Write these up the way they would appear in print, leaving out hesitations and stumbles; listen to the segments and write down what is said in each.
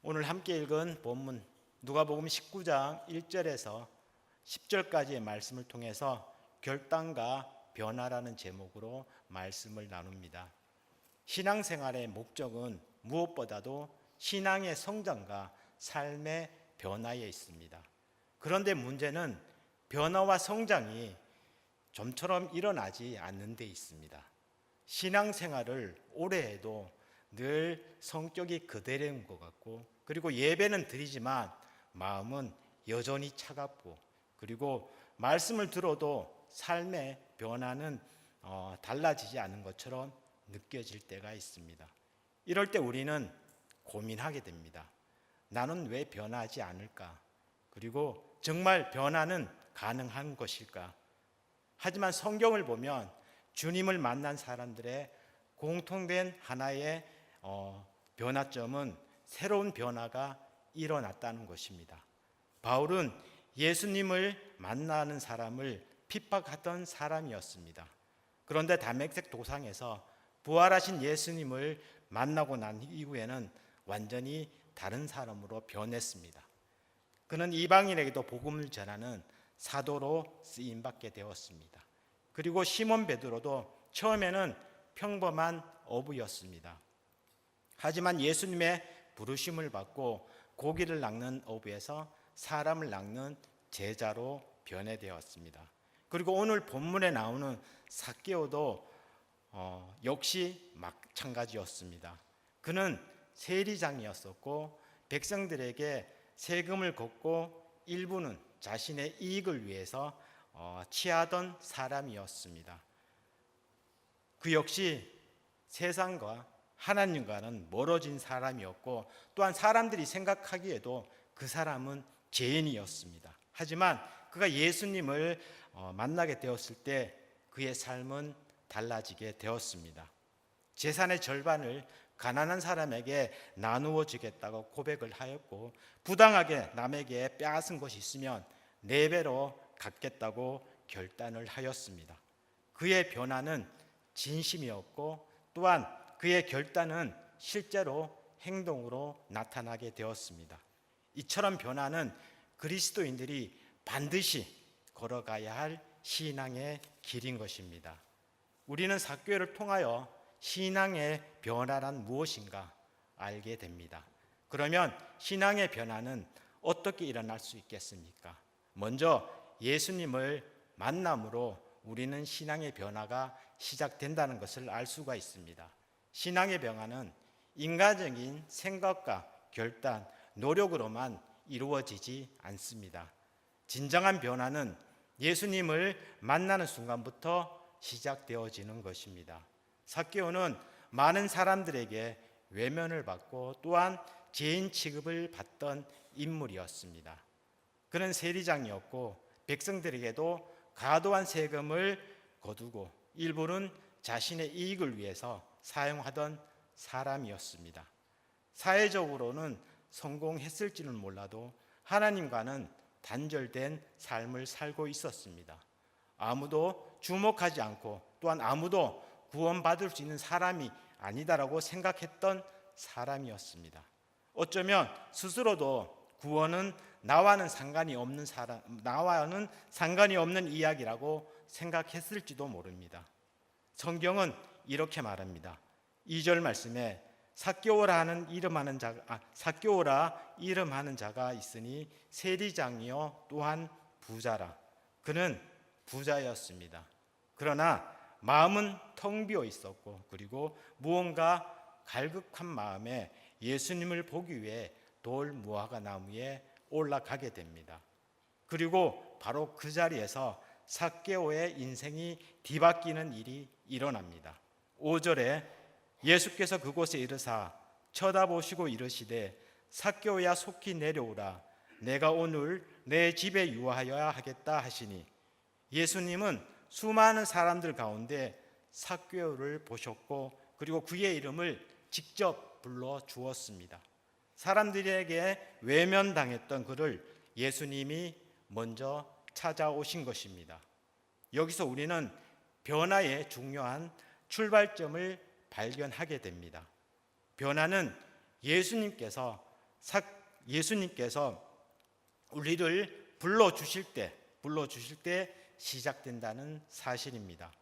오늘 함께 읽은 본문 누가복음 19장 1절에서 10절까지의 말씀을 통해서 결단과 변화라는 제목으로 말씀을 나눕니다. 신앙생활의 목적은 무엇보다도 신앙의 성장과 삶의 변화에 있습니다. 그런데 문제는 변화와 성장이 좀처럼 일어나지 않는 데 있습니다. 신앙생활을 오래 해도 늘 성격이 그대로인 것 같고, 그리고 예배는 드리지만 마음은 여전히 차갑고, 그리고 말씀을 들어도 삶의 변화는 달라지지 않은 것처럼 느껴질 때가 있습니다. 이럴 때 우리는 고민하게 됩니다. 나는 왜 변하지 않을까? 그리고 정말 변화는 가능한 것일까? 하지만 성경을 보면 주님을 만난 사람들의 공통된 하나의 변화점은 새로운 변화가 일어났다는 것입니다. 바울은 예수님을 만나는 사람을 핍박하던 사람이었습니다. 그런데 다메섹 도상에서 부활하신 예수님을 만나고 난 이후에는 완전히 다른 사람으로 변했습니다. 그는 이방인에게도 복음을 전하는 사도로 쓰임받게 되었습니다. 그리고 시몬 베드로도 처음에는 평범한 어부였습니다. 하지만 예수님의 부르심을 받고 고기를 낚는 어부에서 사람을 낚는 제자로 변해되었습니다. 그리고 오늘 본문에 나오는 삭개오도 역시 마찬가지였습니다. 그는 세리장이었었고 백성들에게 세금을 걷고 일부는 자신의 이익을 위해서 취하던 사람이었습니다. 그 역시 세상과 하나님과는 멀어진 사람이었고, 또한 사람들이 생각하기에도 그 사람은 죄인이었습니다. 하지만 그가 예수님을 만나게 되었을 때 그의 삶은 달라지게 되었습니다. 재산의 절반을 가난한 사람에게 나누어 주겠다고 고백을 하였고, 부당하게 남에게 빼앗은 것이 있으면 4배로 갚겠다고 결단을 하였습니다. 그의 변화는 진심이었고, 또한 그의 결단은 실제로 행동으로 나타나게 되었습니다. 이처럼 변화는 그리스도인들이 반드시 걸어가야 할 신앙의 길인 것입니다. 우리는 삭개오를 통하여 신앙의 변화란 무엇인가 알게 됩니다. 그러면 신앙의 변화는 어떻게 일어날 수 있겠습니까? 먼저 예수님을 만남으로 우리는 신앙의 변화가 시작된다는 것을 알 수가 있습니다. 신앙의 변화는 인간적인 생각과 결단, 노력으로만 이루어지지 않습니다. 진정한 변화는 예수님을 만나는 순간부터 시작되어지는 것입니다. 삭개오는 많은 사람들에게 외면을 받고 또한 죄인 취급을 받던 인물이었습니다. 그는 세리장이었고 백성들에게도 과도한 세금을 거두고 일부는 자신의 이익을 위해서 사용하던 사람이었습니다. 사회적으로는 성공했을지는 몰라도 하나님과는 단절된 삶을 살고 있었습니다. 아무도 주목하지 않고 또한 아무도 구원받을 수 있는 사람이 아니다라고 생각했던 사람이었습니다. 어쩌면 스스로도 구원은 나와는 상관이 없는 이야기라고 생각했을지도 모릅니다. 성경은 이렇게 말합니다. 2절 말씀에 삭개오라 이름하는 자가 있으니 세리장이요 또한 부자라. 그는 부자였습니다. 그러나 마음은 텅 비어 있었고, 그리고 무언가 갈급한 마음에 예수님을 보기 위해 돌 무화과 나무에 올라가게 됩니다. 그리고 바로 그 자리에서 삭개오의 인생이 뒤바뀌는 일이 일어납니다. 5절에 예수께서 그곳에 이르사 쳐다보시고 이르시되 삭개오야 속히 내려오라. 내가 오늘 내 집에 유하여야 하겠다 하시니, 예수님은 수많은 사람들 가운데 삭개오를 보셨고 그리고 그의 이름을 직접 불러 주었습니다. 사람들에게 외면당했던 그를 예수님이 먼저 찾아오신 것입니다. 여기서 우리는 변화의 중요한 출발점을 발견하게 됩니다. 변화는 예수님께서 예수님께서 우리를 불러주실 때 시작된다는 사실입니다.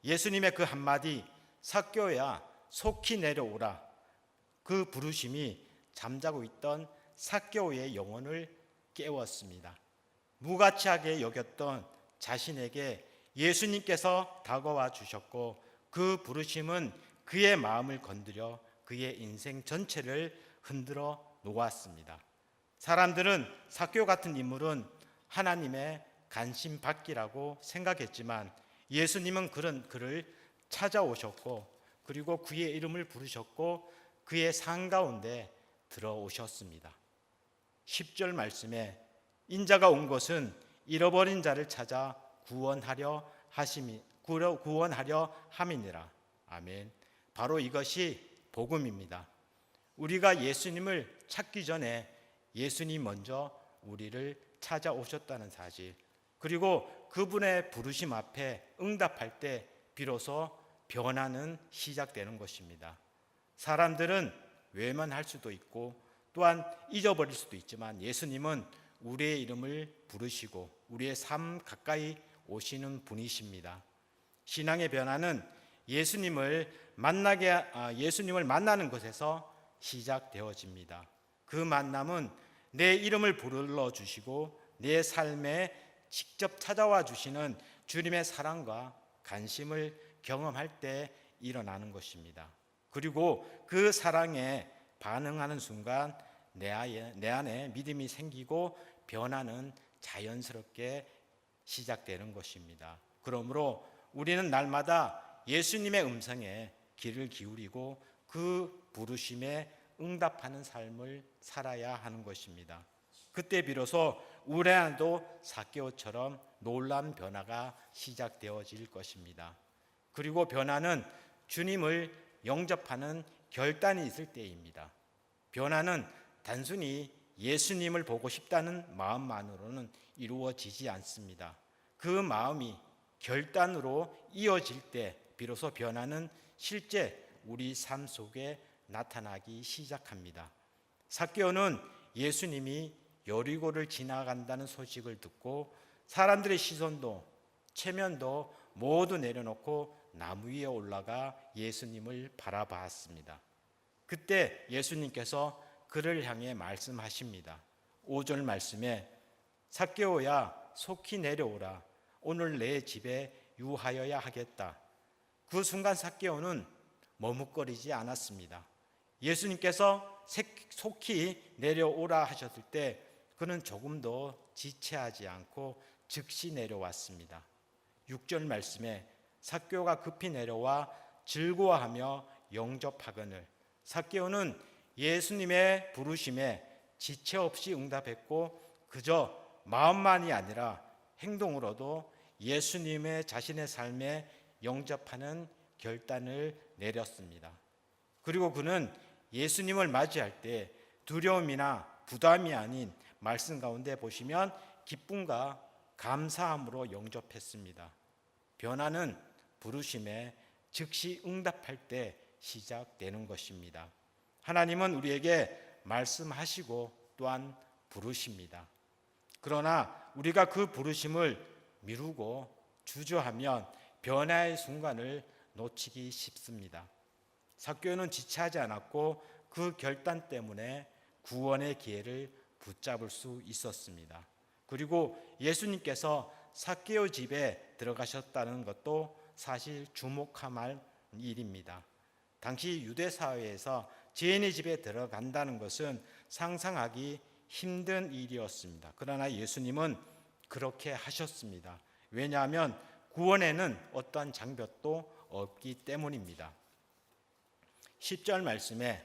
예수님의 그 한마디 삭개오야 속히 내려오라, 그 부르심이 잠자고 있던 삭개오의 영혼을 깨웠습니다. 무가치하게 여겼던 자신에게 예수님께서 다가와 주셨고, 그 부르심은 그의 마음을 건드려 그의 인생 전체를 흔들어 놓았습니다. 사람들은 삭개오 같은 인물은 하나님의 관심 받기라고 생각했지만 예수님은 그를 찾아오셨고, 그리고 그의 이름을 부르셨고 그의 삶 가운데 들어오셨습니다. 10절 말씀에 인자가 온 것은 잃어버린 자를 찾아 구원하려 함이니라. 아멘. 바로 이것이 복음입니다. 우리가 예수님을 찾기 전에 예수님 먼저 우리를 찾아오셨다는 사실, 그리고 그분의 부르심 앞에 응답할 때 비로소 변화는 시작되는 것입니다. 사람들은 외면할 수도 있고 또한 잊어버릴 수도 있지만 예수님은 우리의 이름을 부르시고 우리의 삶 가까이 오시는 분이십니다. 신앙의 변화는 예수님을 만나는 것에서 시작되어집니다. 그 만남은 내 이름을 불러주시고 내 삶에 직접 찾아와 주시는 주님의 사랑과 관심을 경험할 때 일어나는 것입니다. 그리고 그 사랑에 반응하는 순간 내 안에 믿음이 생기고 변화는 자연스럽게 시작되는 것입니다. 그러므로 우리는 날마다 예수님의 음성에 귀를 기울이고 그 부르심에 응답하는 삶을 살아야 하는 것입니다. 그때 비로소 우리 안에도 삭개오처럼 놀라운 변화가 시작되어질 것입니다. 그리고 변화는 주님을 영접하는 결단이 있을 때입니다. 변화는 단순히 예수님을 보고 싶다는 마음만으로는 이루어지지 않습니다. 그 마음이 결단으로 이어질 때 비로소 변화는 실제 우리 삶 속에 나타나기 시작합니다. 삭개오는 예수님이 여리고를 지나간다는 소식을 듣고 사람들의 시선도 체면도 모두 내려놓고 나무 위에 올라가 예수님을 바라봤습니다. 그때 예수님께서 그를 향해 말씀하십니다. 5절 말씀에 삭개오야 속히 내려오라, 오늘 내 집에 유하여야 하겠다. 그 순간 삭개오는 머뭇거리지 않았습니다. 예수님께서 속히 내려오라 하셨을 때 그는 조금도 지체하지 않고 즉시 내려왔습니다. 6절 말씀에 삭개오가 급히 내려와 즐거워하며 영접하거늘. 삭개오는 예수님의 부르심에 지체 없이 응답했고 그저 마음만이 아니라 행동으로도 예수님의 자신의 삶에 영접하는 결단을 내렸습니다. 그리고 그는 예수님을 맞이할 때 두려움이나 부담이 아닌 말씀 가운데 보시면 기쁨과 감사함으로 영접했습니다. 변화는 부르심에 즉시 응답할 때 시작되는 것입니다. 하나님은 우리에게 말씀하시고 또한 부르십니다. 그러나 우리가 그 부르심을 미루고 주저하면 변화의 순간을 놓치기 쉽습니다. 삭개오는 지체하지 않았고 그 결단 때문에 구원의 기회를 붙잡을 수 있었습니다. 그리고 예수님께서 삭개오 집에 들어가셨다는 것도 사실 주목할 일입니다. 당시 유대 사회에서 죄인의 집에 들어간다는 것은 상상하기 힘든 일이었습니다. 그러나 예수님은 그렇게 하셨습니다. 왜냐하면 구원에는 어떠한 장벽도 없기 때문입니다. 10절 말씀에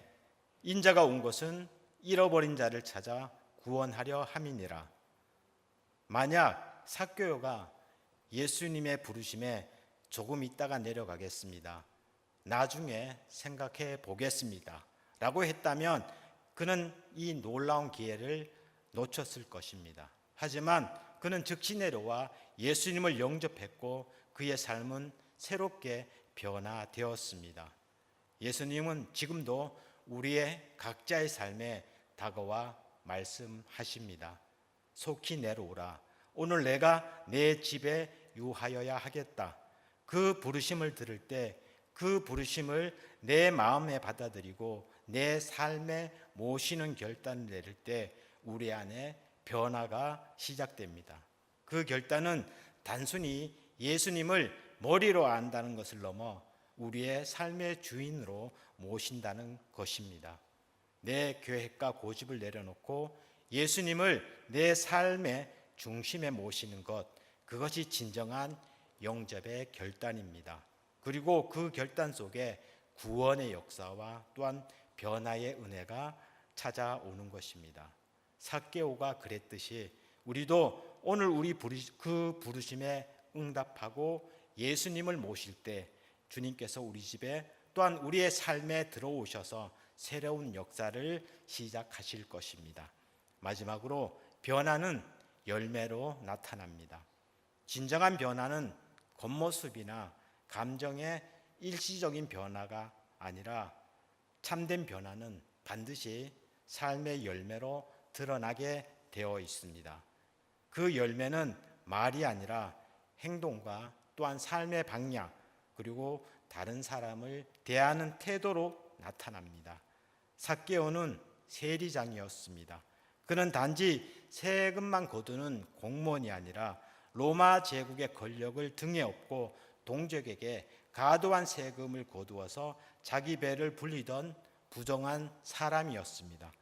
인자가 온 것은 잃어버린 자를 찾아 구원하려 함이니라. 만약 삭개오가 예수님의 부르심에 조금 있다가 내려가겠습니다, 나중에 생각해 보겠습니다 라고 했다면 그는 이 놀라운 기회를 놓쳤을 것입니다. 하지만 그는 즉시 내려와 예수님을 영접했고 그의 삶은 새롭게 변화되었습니다. 예수님은 지금도 우리의 각자의 삶에 다가와 말씀하십니다. 속히 내려오라. 오늘 내가 내 집에 유하여야 하겠다. 그 부르심을 들을 때 그 부르심을 내 마음에 받아들이고 내 삶에 모시는 결단을 내릴 때 우리 안에 변화가 시작됩니다. 그 결단은 단순히 예수님을 머리로 안다는 것을 넘어 우리의 삶의 주인으로 모신다는 것입니다. 내 계획과 고집을 내려놓고 예수님을 내 삶의 중심에 모시는 것, 그것이 진정한 영접의 결단입니다. 그리고 그 결단 속에 구원의 역사와 또한 변화의 은혜가 찾아오는 것입니다. 삭개오가 그랬듯이 우리도 오늘 그 부르심에 응답하고 예수님을 모실 때 주님께서 우리 집에 또한 우리의 삶에 들어오셔서 새로운 역사를 시작하실 것입니다. 마지막으로 변화는 열매로 나타납니다. 진정한 변화는 겉모습이나 감정의 일시적인 변화가 아니라 참된 변화는 반드시 삶의 열매로 드러나게 되어 있습니다. 그 열매는 말이 아니라 행동과 또한 삶의 방향 그리고 다른 사람을 대하는 태도로 나타납니다. 삭개오는 세리장이었습니다. 그는 단지 세금만 거두는 공무원이 아니라 로마 제국의 권력을 등에 업고 동족에게 과도한 세금을 거두어서 자기 배를 불리던 부정한 사람이었습니다.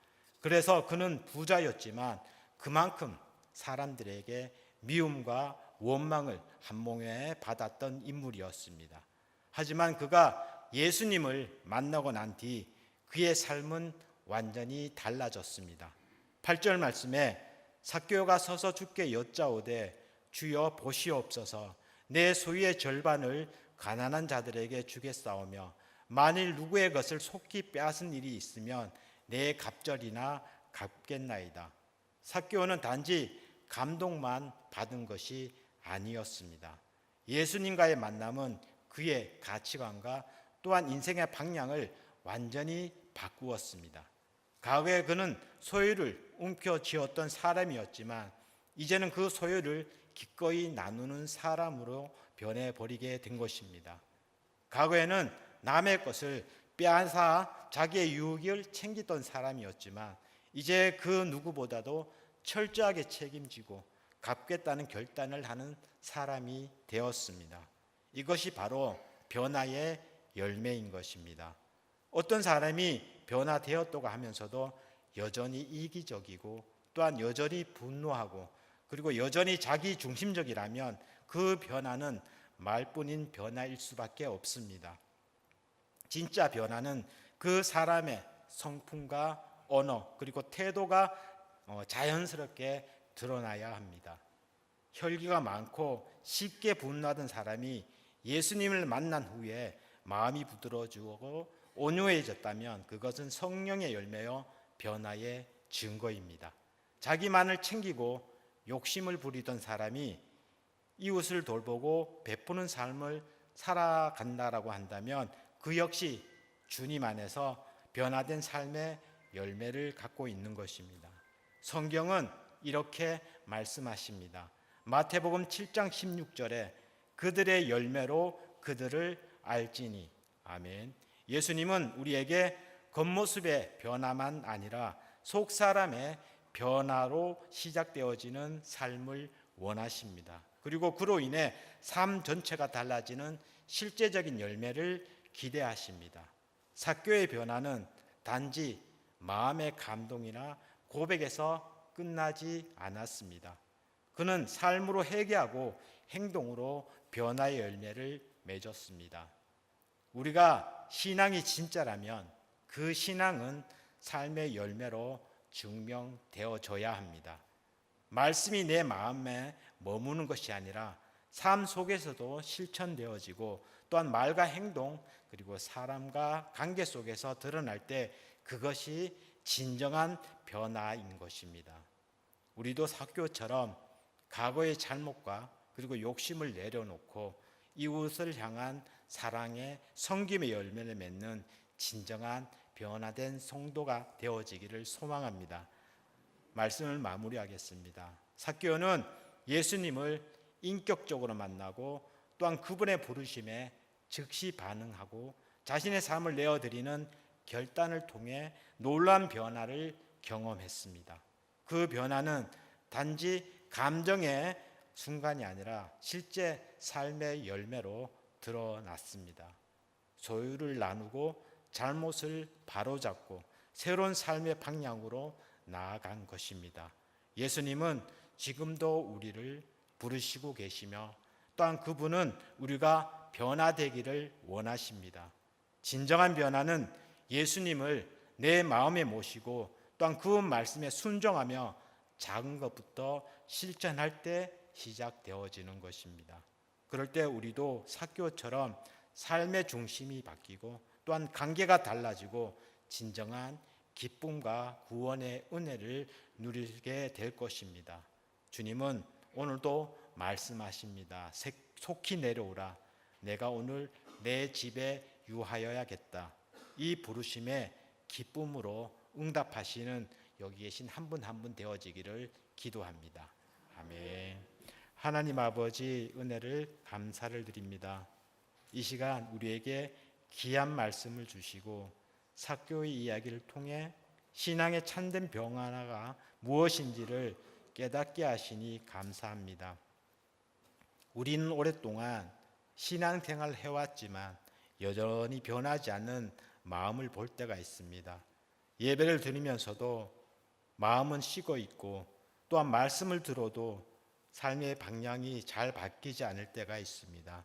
그래서 그는 부자였지만 그만큼 사람들에게 미움과 원망을 한 몸에 받았던 인물이었습니다. 하지만 그가 예수님을 만나고 난 뒤 그의 삶은 완전히 달라졌습니다. 8절 말씀에 삭개오가 서서 주께 여짜오되 주여 보시옵소서 내 소유의 절반을 가난한 자들에게 주겠사오며 만일 누구의 것을 속히 빼앗은 일이 있으면 내 갑절이나 갚겠나이다. 삭개오는 단지 감동만 받은 것이 아니었습니다. 예수님과의 만남은 그의 가치관과 또한 인생의 방향을 완전히 바꾸었습니다. 과거에 그는 소유를 움켜쥐었던 사람이었지만 이제는 그 소유를 기꺼이 나누는 사람으로 변해버리게 된 것입니다. 과거에는 남의 것을 빼앗아 자기의 유익을 챙기던 사람이었지만 이제 그 누구보다도 철저하게 책임지고 갚겠다는 결단을 하는 사람이 되었습니다. 이것이 바로 변화의 열매인 것입니다. 어떤 사람이 변화되었다고 하면서도 여전히 이기적이고 또한 여전히 분노하고 그리고 여전히 자기 중심적이라면 그 변화는 말뿐인 변화일 수밖에 없습니다. 진짜 변화는 그 사람의 성품과 언어 그리고 태도가 자연스럽게 드러나야 합니다. 혈기가 많고 쉽게 분노하던 사람이 예수님을 만난 후에 마음이 부드러워지고 온유해졌다면 그것은 성령의 열매요 변화의 증거입니다. 자기만을 챙기고 욕심을 부리던 사람이 이웃을 돌보고 베푸는 삶을 살아간다라고 한다면 그 역시 주님 안에서 변화된 삶의 열매를 갖고 있는 것입니다. 성경은 이렇게 말씀하십니다. 마태복음 7장 16절에 그들의 열매로 그들을 알지니. 아멘. 예수님은 우리에게 겉모습의 변화만 아니라 속 사람의 변화로 시작되어지는 삶을 원하십니다. 그리고 그로 인해 삶 전체가 달라지는 실제적인 열매를 기대하십니다. 삭개오의 변화는 단지 마음의 감동이나 고백에서 끝나지 않았습니다. 그는 삶으로 회개하고 행동으로 변화의 열매를 맺었습니다. 우리가 신앙이 진짜라면 그 신앙은 삶의 열매로 증명되어져야 합니다. 말씀이 내 마음에 머무는 것이 아니라 삶 속에서도 실천되어지고 또한 말과 행동 그리고 사람과 관계 속에서 드러날 때 그것이 진정한 변화인 것입니다. 우리도 삭개오처럼 과거의 잘못과 그리고 욕심을 내려놓고 이웃을 향한 사랑의 섬김의 열매를 맺는 진정한 변화된 성도가 되어지기를 소망합니다. 말씀을 마무리하겠습니다. 삭개오는 예수님을 인격적으로 만나고 또한 그분의 부르심에 즉시 반응하고 자신의 삶을 내어드리는 결단을 통해 놀라운 변화를 경험했습니다. 그 변화는 단지 감정의 순간이 아니라 실제 삶의 열매로 드러났습니다. 소유를 나누고 잘못을 바로잡고 새로운 삶의 방향으로 나아간 것입니다. 예수님은 지금도 우리를 부르시고 계시며 또한 그분은 우리가 변화되기를 원하십니다. 진정한 변화는 예수님을 내 마음에 모시고 또한 그 말씀에 순종하며 작은 것부터 실천할 때 시작되어지는 것입니다. 그럴 때 우리도 삭개오처럼 삶의 중심이 바뀌고 또한 관계가 달라지고 진정한 기쁨과 구원의 은혜를 누리게 될 것입니다. 주님은 오늘도 말씀하십니다. 속히 내려오라. 내가 오늘 내 집에 유하여야겠다. 이 부르심에 기쁨으로 응답하시는 여기 계신 한 분 한 분 되어지기를 기도합니다. 아멘. 하나님 아버지 은혜를 감사를 드립니다. 이 시간 우리에게 귀한 말씀을 주시고 삭개오의 이야기를 통해 신앙의 참된 변화가 무엇인지를 깨닫게 하시니 감사합니다. 우리는 오랫동안 신앙생활을 해왔지만 여전히 변하지 않는 마음을 볼 때가 있습니다. 예배를 드리면서도 마음은 식어 있고 또한 말씀을 들어도 삶의 방향이 잘 바뀌지 않을 때가 있습니다.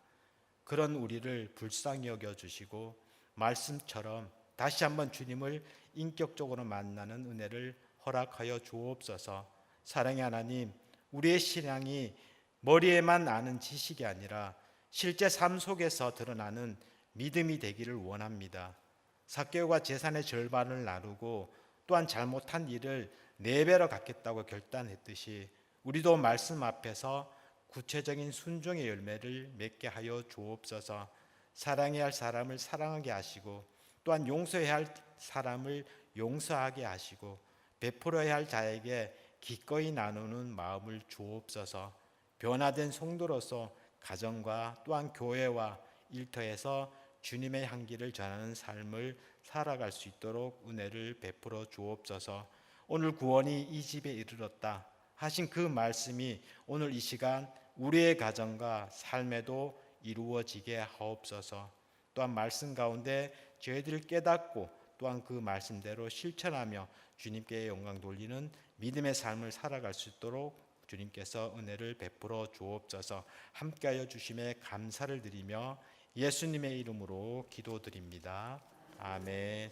그런 우리를 불쌍히 여겨주시고 말씀처럼 다시 한번 주님을 인격적으로 만나는 은혜를 허락하여 주옵소서. 사랑의 하나님, 우리의 신앙이 머리에만 아는 지식이 아니라 실제 삶 속에서 드러나는 믿음이 되기를 원합니다. 삭개오가 재산의 절반을 나누고 또한 잘못한 일을 4배로 갚겠다고 결단했듯이 우리도 말씀 앞에서 구체적인 순종의 열매를 맺게 하여 주옵소서. 사랑해야 할 사람을 사랑하게 하시고 또한 용서해야 할 사람을 용서하게 하시고 베풀어야 할 자에게 기꺼이 나누는 마음을 주옵소서. 변화된 성도로서 가정과 또한 교회와 일터에서 주님의 향기를 전하는 삶을 살아갈 수 있도록 은혜를 베풀어 주옵소서. 오늘 구원이 이 집에 이르렀다 하신 그 말씀이 오늘 이 시간 우리의 가정과 삶에도 이루어지게 하옵소서. 또한 말씀 가운데 저희들을 깨닫고 또한 그 말씀대로 실천하며 주님께 영광 돌리는 믿음의 삶을 살아갈 수 있도록 주님께서 은혜를 베풀어 주옵소서. 함께하여 주심에 감사를 드리며 예수님의 이름으로 기도드립니다. 아멘.